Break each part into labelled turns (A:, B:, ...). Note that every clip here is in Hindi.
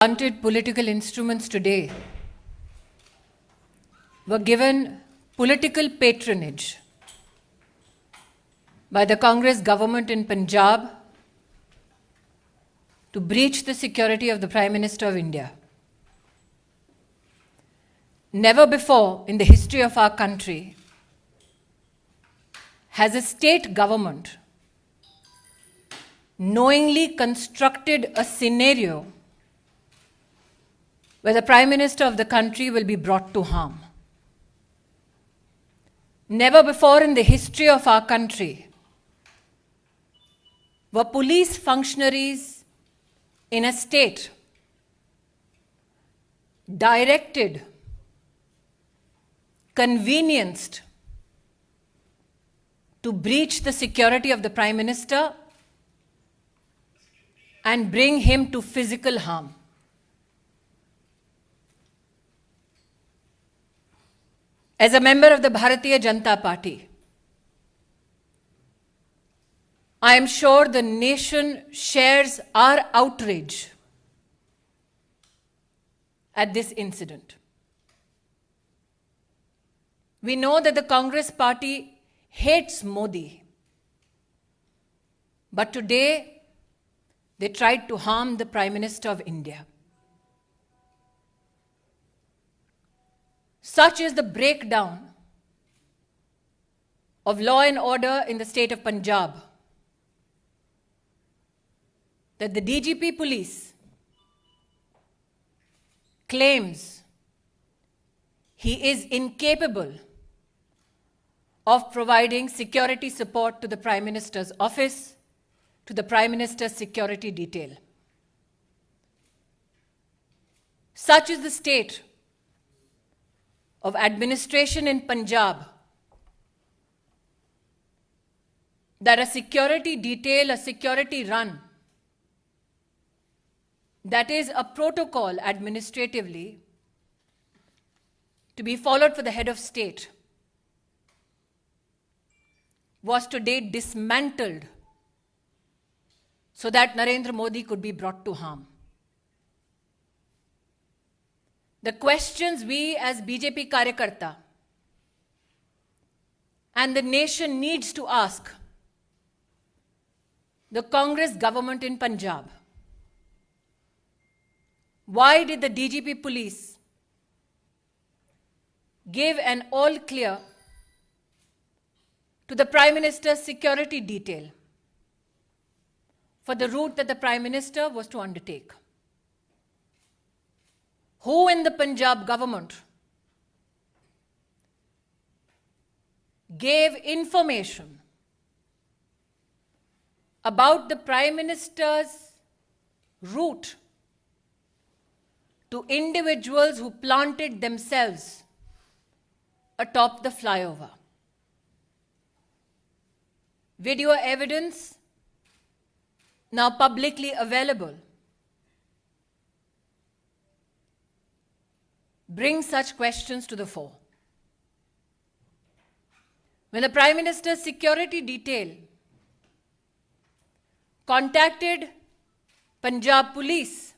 A: Granted political instruments today were given political patronage by the Congress government in Punjab to breach the security of the Prime Minister of India. Never before in the history of our country has a state government knowingly constructed a scenario where the Prime Minister of the country will be brought to harm. Never before in the history of our country were police functionaries in a state directed, convenienced to breach the security of the Prime Minister and bring him to physical harm. As a member of the Bharatiya Janata Party, I am sure the nation shares our outrage at this incident. We know that the Congress party hates Modi, but today they tried to harm the Prime Minister of India. Such is the breakdown of law and order in the state of Punjab that the DGP police claims he is incapable of providing security support to the Prime Minister's office, to the Prime Minister's security detail. Such is the state of administration in Punjab that a security detail, a security run, that is a protocol administratively to be followed for the head of state, was today dismantled so that Narendra Modi could be brought to harm. The questions we as BJP Karyakarta and the nation needs to ask the Congress government in Punjab: why did the DGP police give an all clear to the Prime Minister's security detail for the route that the Prime Minister was to undertake? Who in the Punjab government gave information about the Prime Minister's route to individuals who planted themselves atop the flyover? Video evidence now publicly available brings such questions to the fore. When the Prime Minister's security detail contacted Punjab Police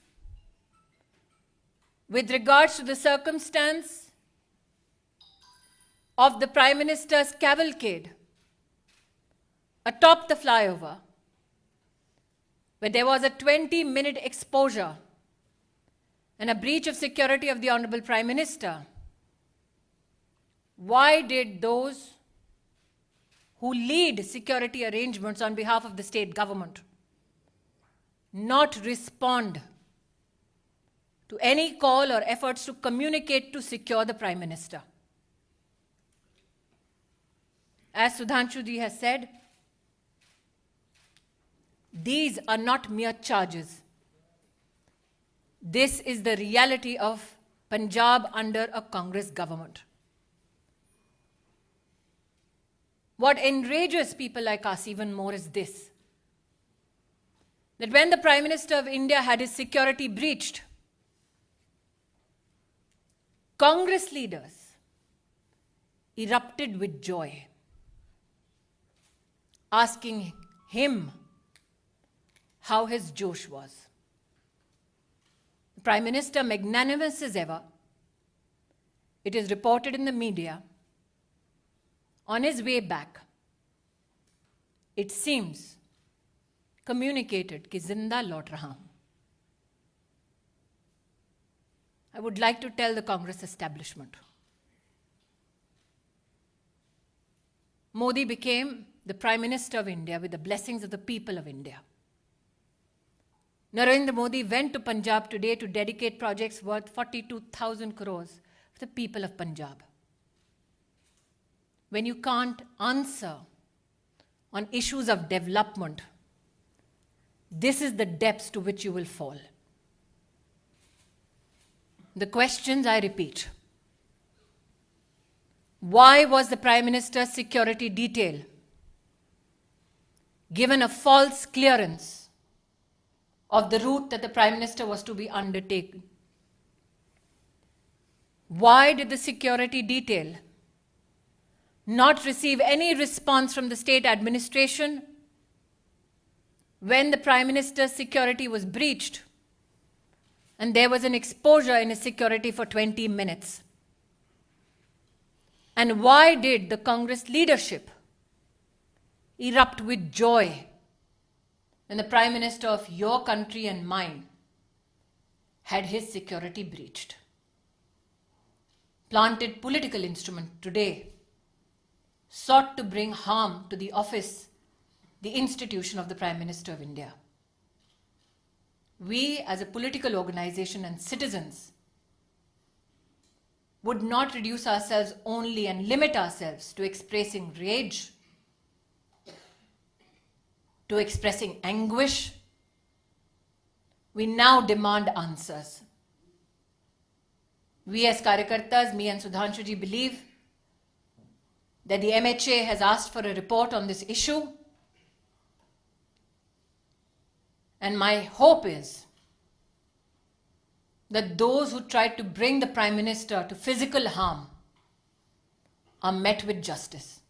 A: with regards to the circumstance of the Prime Minister's cavalcade atop the flyover, where there was a 20-minute exposure and a breach of security of the Honorable Prime Minister, why did those who lead security arrangements on behalf of the state government not respond to any call or efforts to communicate to secure the Prime Minister? As Sudhanshu ji has said, these are not mere charges. This is the reality of Punjab under a Congress government. What enrages people like us even more is this: that when the Prime Minister of India had his security breached, Congress leaders erupted with joy, asking him how his Josh was. Prime Minister, magnanimous as ever, it is reported in the media, on his way back, it seems, communicated कि जिंदा लौट रहा हूं. I would like to tell the Congress establishment. Modi became the Prime Minister of India with the blessings of the people of India. Narendra Modi went to Punjab today to dedicate projects worth 42,000 crores for the people of Punjab. When you can't answer on issues of development, this is the depths to which you will fall. The questions, I repeat. Why was the Prime Minister's security detail given a false clearance of the route that the Prime Minister was to be undertaken? Why did the security detail not receive any response from the state administration when the Prime Minister's security was breached and there was an exposure in his security for 20 minutes? And why did the Congress leadership erupt with joy when the Prime Minister of your country and mine had his security breached? Planted political instrument today sought to bring harm to the office, the institution of the Prime Minister of India. We as a political organization and citizens would not reduce ourselves only and limit ourselves to expressing rage, to expressing anguish. We now demand answers. We as Karyakartas, me and Sudhanshu ji, believe that the MHA has asked for a report on this issue. And my hope is that those who tried to bring the Prime Minister to physical harm are met with justice.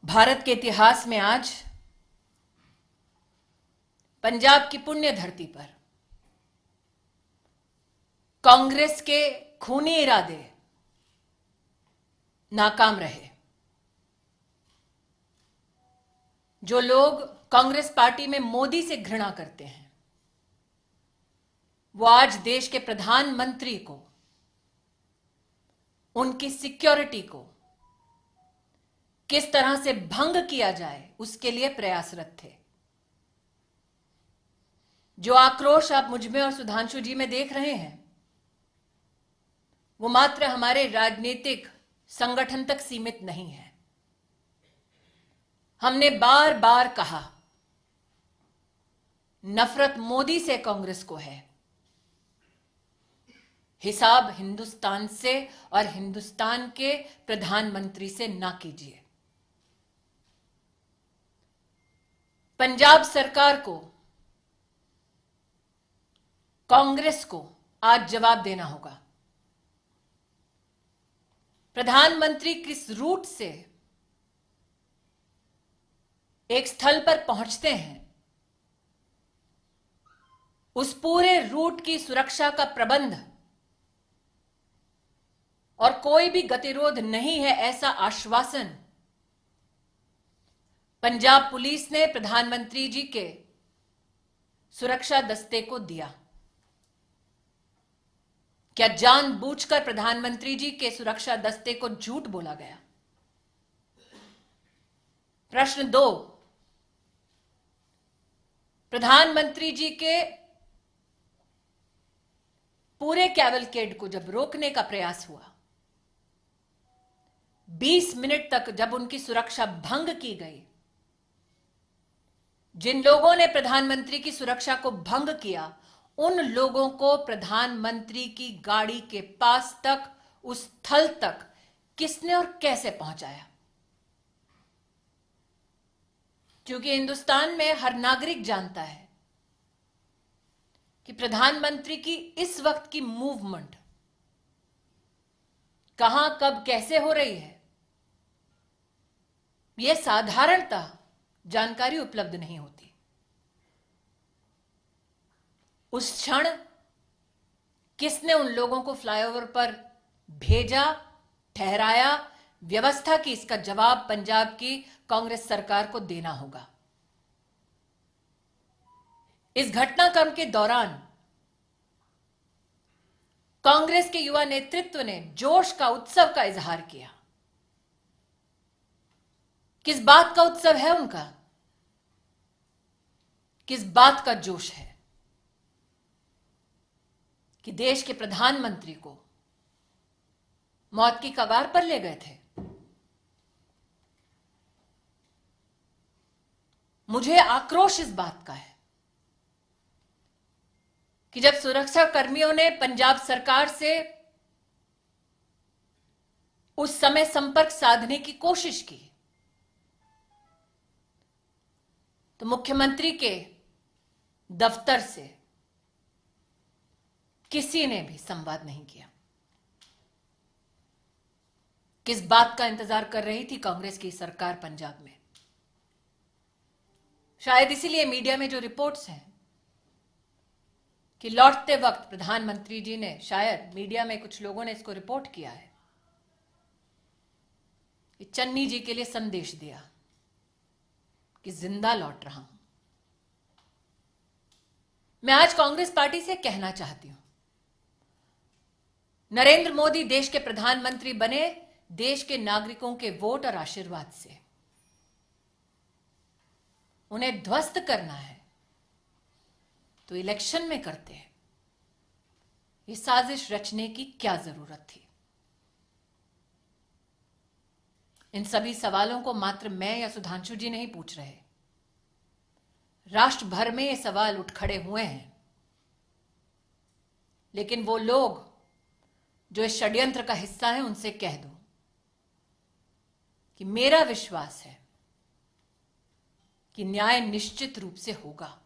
A: Bharat के इतिहास में आज पंजाब की पुण्य धरती पर कांग्रेस के खूनी इरादे नाकाम रहे. जो लोग कांग्रेस पार्टी में मोदी से घृणा करते हैं, वो आज देश के प्रधानमंत्री को, उनकी सिक्योरिटी को किस तरह से भंग किया जाए उसके लिए प्रयासरत थे. जो आक्रोश आप मुझ में और सुधांशु जी में देख रहे हैं, वो मात्र हमारे राजनीतिक संगठन तक सीमित नहीं है. हमने बार बार कहा, नफरत मोदी से कांग्रेस को है, हिसाब हिंदुस्तान से और हिंदुस्तान के प्रधानमंत्री से ना कीजिए. पंजाब सरकार को, कांग्रेस को आज जवाब देना होगा. प्रधानमंत्री किस रूट से एक स्थल पर पहुंचते हैं, उस पूरे रूट की सुरक्षा का प्रबंध और कोई भी गतिरोध नहीं है, ऐसा आश्वासन पंजाब पुलिस ने प्रधानमंत्री जी के सुरक्षा दस्ते को दिया. क्या जानबूझकर प्रधानमंत्री जी के सुरक्षा दस्ते को झूठ बोला गया? प्रश्न 2, प्रधानमंत्री जी के पूरे कैवलकेड को जब रोकने का प्रयास हुआ, 20 मिनट तक जब उनकी सुरक्षा भंग की गई, जिन लोगों ने प्रधानमंत्री की सुरक्षा को भंग किया, उन लोगों को प्रधानमंत्री की गाड़ी के पास तक, उस स्थल तक किसने और कैसे पहुंचाया? क्योंकि हिंदुस्तान में हर नागरिक जानता है कि प्रधानमंत्री की इस वक्त की मूवमेंट कहां, कब, कैसे हो रही है, यह साधारणतः जानकारी उपलब्ध नहीं होती. उस क्षण किसने उन लोगों को फ्लाईओवर पर भेजा, ठहराया, व्यवस्था की, इसका जवाब पंजाब की कांग्रेस सरकार को देना होगा। इस घटनाक्रम के दौरान कांग्रेस के युवा नेतृत्व ने जोश का, उत्सव का इजहार किया। किस बात का उत्सव है उनका? किस बात का जोश है कि देश के प्रधानमंत्री को मौत की कगार पर ले गए थे। मुझे आक्रोश इस बात का है कि जब सुरक्षा कर्मियों ने पंजाब सरकार से उस समय संपर्क साधने की कोशिश की तो मुख्यमंत्री के दफ्तर से किसी ने भी संवाद नहीं किया। किस बात का इंतजार कर रही थी कांग्रेस की सरकार पंजाब में? शायद इसीलिए मीडिया में जो रिपोर्ट्स हैं कि लौटते वक्त प्रधानमंत्री जी ने, शायद मीडिया में कुछ लोगों ने इसको रिपोर्ट किया है, कि चन्नी जी के लिए संदेश दिया कि जिंदा लौट रहा हूं। मैं आज कांग्रेस पार्टी से कहना चाहती हूं, नरेंद्र मोदी देश के प्रधानमंत्री बने देश के नागरिकों के वोट और आशीर्वाद से। उन्हें ध्वस्त करना है तो इलेक्शन में करते हैं। ये साजिश रचने की क्या जरूरत थी? इन सभी सवालों को मात्र मैं या सुधांशु जी नहीं पूछ रहे, राष्ट्र भर में ये सवाल उठ खड़े हुए हैं। लेकिन वो लोग जो इस षड्यंत्र का हिस्सा हैं, उनसे कह दो कि मेरा विश्वास है कि न्याय निश्चित रूप से होगा।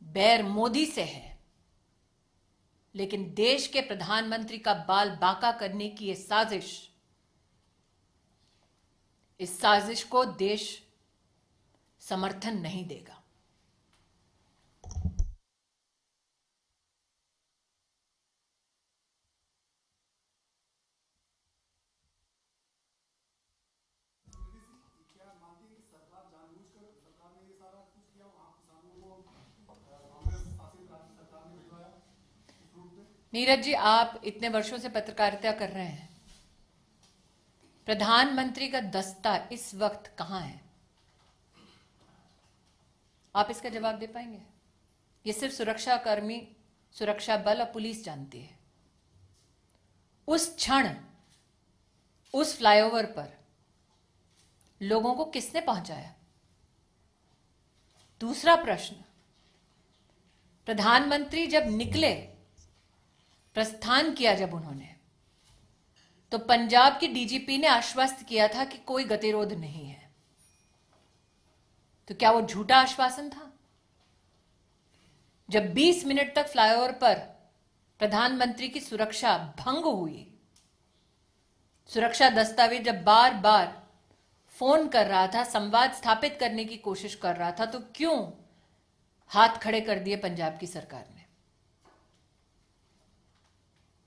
A: बैर मोदी से है, लेकिन देश के प्रधानमंत्री का बाल बांका करने की ये साजिश, इस साजिश को देश समर्थन नहीं देगा। नीरज जी, आप इतने वर्षों से पत्रकारिता कर रहे हैं, प्रधानमंत्री का दस्ता इस वक्त कहां है? आप इसका जवाब दे पाएंगे? ये सिर्फ सुरक्षा कर्मी, सुरक्षा बल और पुलिस जानती है। उस क्षण उस फ्लाईओवर पर लोगों को किसने पहुंचाया? दूसरा प्रश्न, प्रधानमंत्री जब निकले, प्रस्थान किया जब उन्होंने, तो पंजाब की डीजीपी ने आश्वस्त किया था कि कोई गतिरोध नहीं है। तो क्या वो झूठा आश्वासन था? जब 20 मिनट तक फ्लाईओवर पर प्रधानमंत्री की सुरक्षा भंग हुई, सुरक्षा दस्तावेज जब बार बार फोन कर रहा था, संवाद स्थापित करने की कोशिश कर रहा था, तो क्यों हाथ खड़े कर दिए पंजाब की सरकार ने?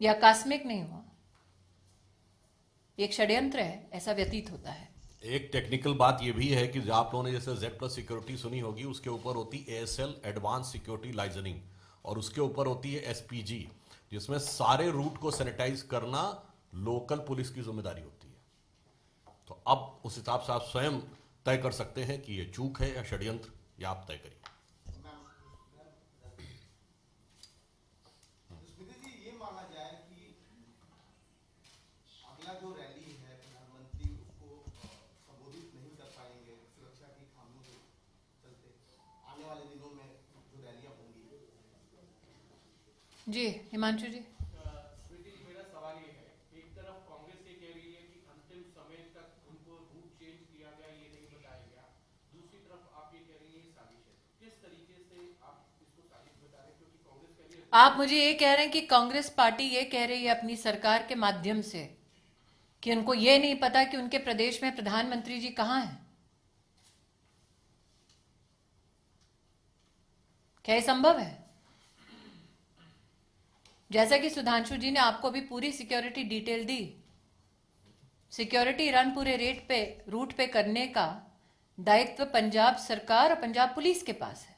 A: यह आकस्मिक नहीं हुआ, एक षड्यंत्र है, ऐसा व्यतीत होता है।
B: एक टेक्निकल बात यह भी है कि आप लोगों ने जैसे Z+ सिक्योरिटी सुनी होगी, उसके ऊपर होती ASL एडवांस सिक्योरिटी लाइजनिंग, और उसके ऊपर होती है SPG, जिसमें सारे रूट को सैनिटाइज करना लोकल पुलिस की जिम्मेदारी होती है। तो अब उस हिसाब से आप स्वयं तय कर सकते हैं कि ये चूक है या षड्यंत्र, या आप तय करिए।
C: जो रैली है, प्रधानमंत्री उसको संबोधित नहीं कर पाएंगे सुरक्षा की खामियों के चलते, आने वाले दिनों में जो रैलियां होंगी।
A: जी हिमांशु जी।
D: स्मृति जी, मेरा सवाल ये है, एक तरफ कांग्रेस ये कह रही है कि अंतिम समय तक उनको रूट चेंज किया गया, ये नहीं बताया गया, दूसरी तरफ आप ये कह रही है साजिश है। किस तरीके से आप इसको साजिश बता रहे हैं? क्योंकि कांग्रेस कह रही है,
A: आप मुझे ये कह रहे हैं कि कांग्रेस पार्टी ये कह रही है अपनी सरकार के माध्यम से कि उनको ये नहीं पता कि उनके प्रदेश में प्रधानमंत्री जी कहां हैं। क्या ये संभव है? जैसा कि सुधांशु जी ने आपको भी पूरी सिक्योरिटी डिटेल दी, सिक्योरिटी रन पूरे रूट पे करने का दायित्व पंजाब सरकार और पंजाब पुलिस के पास है।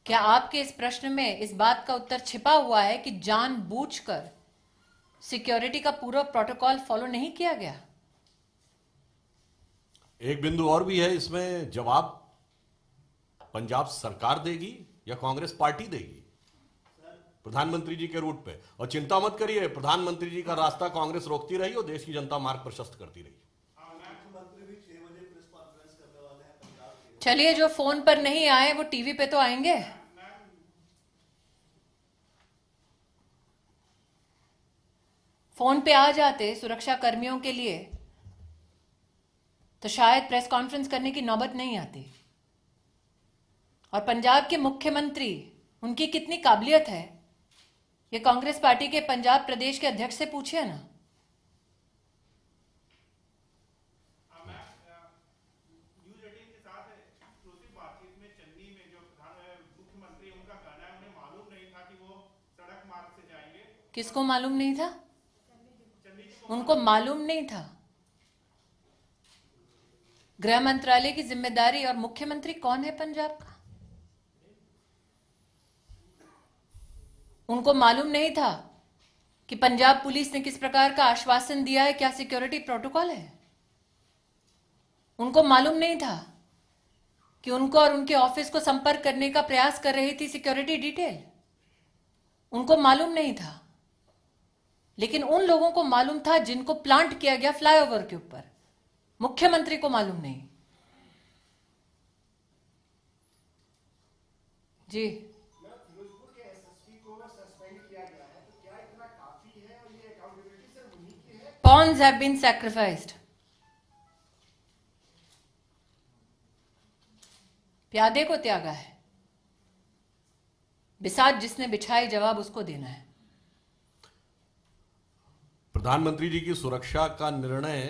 A: क्या आपके इस प्रश्न में इस बात का उत्तर छिपा हुआ है कि जानबूझकर सिक्योरिटी का पूरा प्रोटोकॉल फॉलो नहीं किया गया?
B: एक बिंदु और भी है इसमें, जवाब पंजाब सरकार देगी या कांग्रेस पार्टी देगी प्रधानमंत्री जी के रूट पे। और चिंता मत करिए, प्रधानमंत्री जी का रास्ता कांग्रेस रोकती रही और देश की जनता मार्ग प्रशस्त करती रही।
C: मुख्यमंत्री भी 6 बजे प्रेस कॉन्फ्रेंस करने वाले हैं पंजाब के।
A: चलिए, जो फोन पर नहीं आए वो टीवी पे तो आएंगे। फोन पे आ जाते सुरक्षा कर्मियों के लिए तो शायद प्रेस कॉन्फ्रेंस करने की नौबत नहीं आती। और पंजाब के मुख्यमंत्री, उनकी कितनी काबिलियत है, ये कांग्रेस पार्टी के पंजाब प्रदेश के अध्यक्ष से पूछिए ना।
D: न्यूज़ 18 के साथ एक्सक्लूसिव बातचीत में चन्नी में जो मुख्यमंत्री उनका कहना है, उन्हें मालूम नहीं था कि वो सड़क मार्ग से जाएंगे।
A: किसको मालूम नहीं था? उनको मालूम नहीं था। गृह मंत्रालय की जिम्मेदारी और मुख्यमंत्री कौन है पंजाब का? उनको मालूम नहीं था कि पंजाब पुलिस ने किस प्रकार का आश्वासन दिया है, क्या सिक्योरिटी प्रोटोकॉल है? उनको मालूम नहीं था कि उनको और उनके ऑफिस को संपर्क करने का प्रयास कर रही थी सिक्योरिटी डिटेल? उनको मालूम नहीं था। लेकिन उन लोगों को मालूम था जिनको प्लांट किया गया फ्लाईओवर के ऊपर। मुख्यमंत्री को मालूम नहीं। जी,
C: फिरोजपुर के एसएसपी को सस्पेंड किया गया है, तो क्या इतना काफी है और ये अकाउंटेबिलिटी सिर्फ उन्हीं की है?
A: pawns have been sacrificed. प्यादे को त्यागा है, बिसात जिसने बिछाई जवाब उसको देना है।
B: प्रधानमंत्री जी की सुरक्षा का निर्णय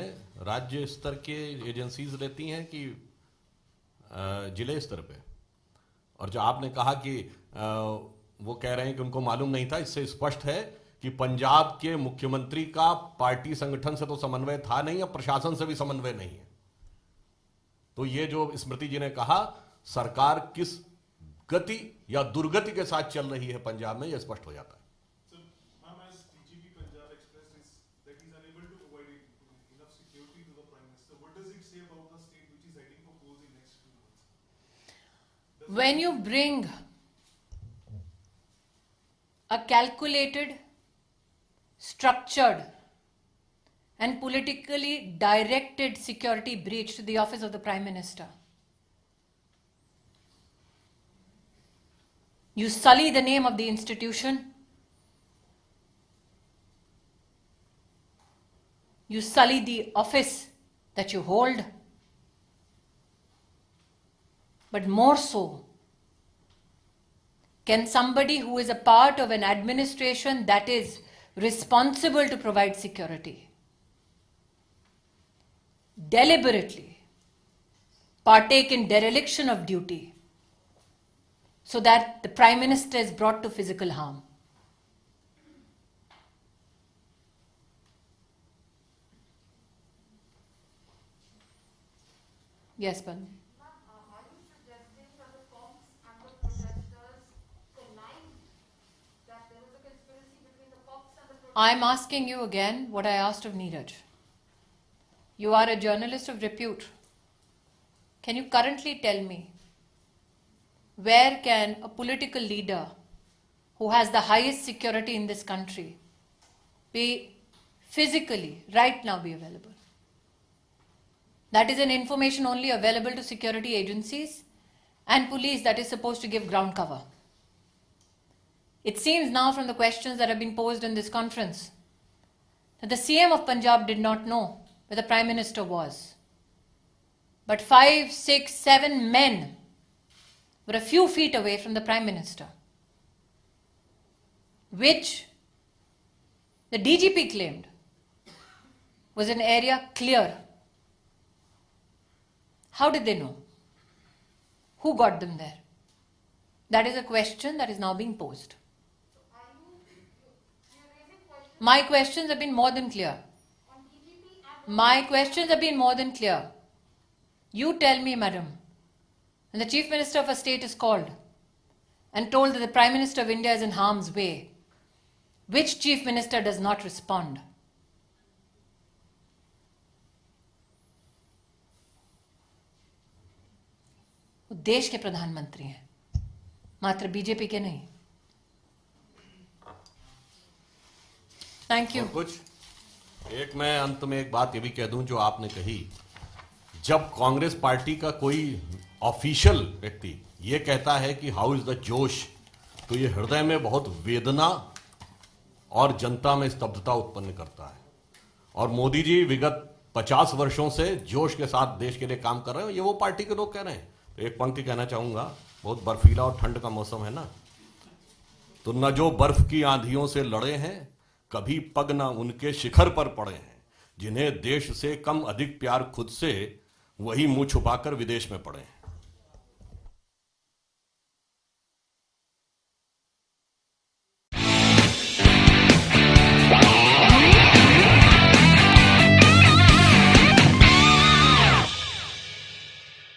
B: राज्य स्तर के एजेंसीज लेती हैं कि जिले स्तर पे? और जो आपने कहा कि वो कह रहे हैं कि उनको मालूम नहीं था, इससे स्पष्ट है कि पंजाब के मुख्यमंत्री का पार्टी संगठन से तो समन्वय था नहीं और प्रशासन से भी समन्वय नहीं है। तो ये जो स्मृति जी ने कहा, सरकार किस गति या दुर्गति के साथ चल रही है पंजाब में, यह स्पष्ट हो जाता है।
A: When you bring a calculated, structured, and politically directed security breach to the office of the Prime Minister, you sully the name of the institution, you sully the office that you hold, but more so, can somebody who is a part of an administration that is responsible to provide security deliberately partake in dereliction of duty so that the Prime Minister is brought to physical harm? Yes, Balmi. I'm asking you again what I asked of Neeraj. You are a journalist of repute. Can you currently tell me where can a political leader who has the highest security in this country be physically right now be available? That is an information only available to security agencies and police that is supposed to give ground cover. It seems now from the questions that have been posed in this conference that the CM of Punjab did not know where the Prime Minister was. But 5, 6, 7 men were a few feet away from the Prime Minister, which the DGP claimed was an area clear. How did they know? Who got them there? That is a question that is now being posed. My questions have been more than clear. My questions have been more than clear. You tell me, madam, when the Chief Minister of a state is called and told that the Prime Minister of India is in harm's way, which Chief Minister does not respond? वो देश के प्रधानमंत्री हैं, मात्र बीजेपी के नहीं. Thank you.
B: और कुछ एक मैं अंत में एक बात ये भी कह दूं जो आपने कही, जब कांग्रेस पार्टी का कोई ऑफिशियल व्यक्ति ये कहता है कि हाउ इज द जोश, तो ये हृदय में बहुत वेदना और जनता में स्तब्धता उत्पन्न करता है. और मोदी जी विगत 50 वर्षों से जोश के साथ देश के लिए काम कर रहे हैं, ये वो पार्टी के लोग कह रहे हैं. तो एक पंक्ति कहना चाहूंगा, बहुत बर्फीला और ठंड का मौसम है ना, तो न जो बर्फ की आंधियों से लड़े हैं, कभी पग न उनके शिखर पर पड़े हैं, जिन्हें देश से कम अधिक प्यार खुद से, वही मुंह छुपाकर विदेश में पड़े हैं.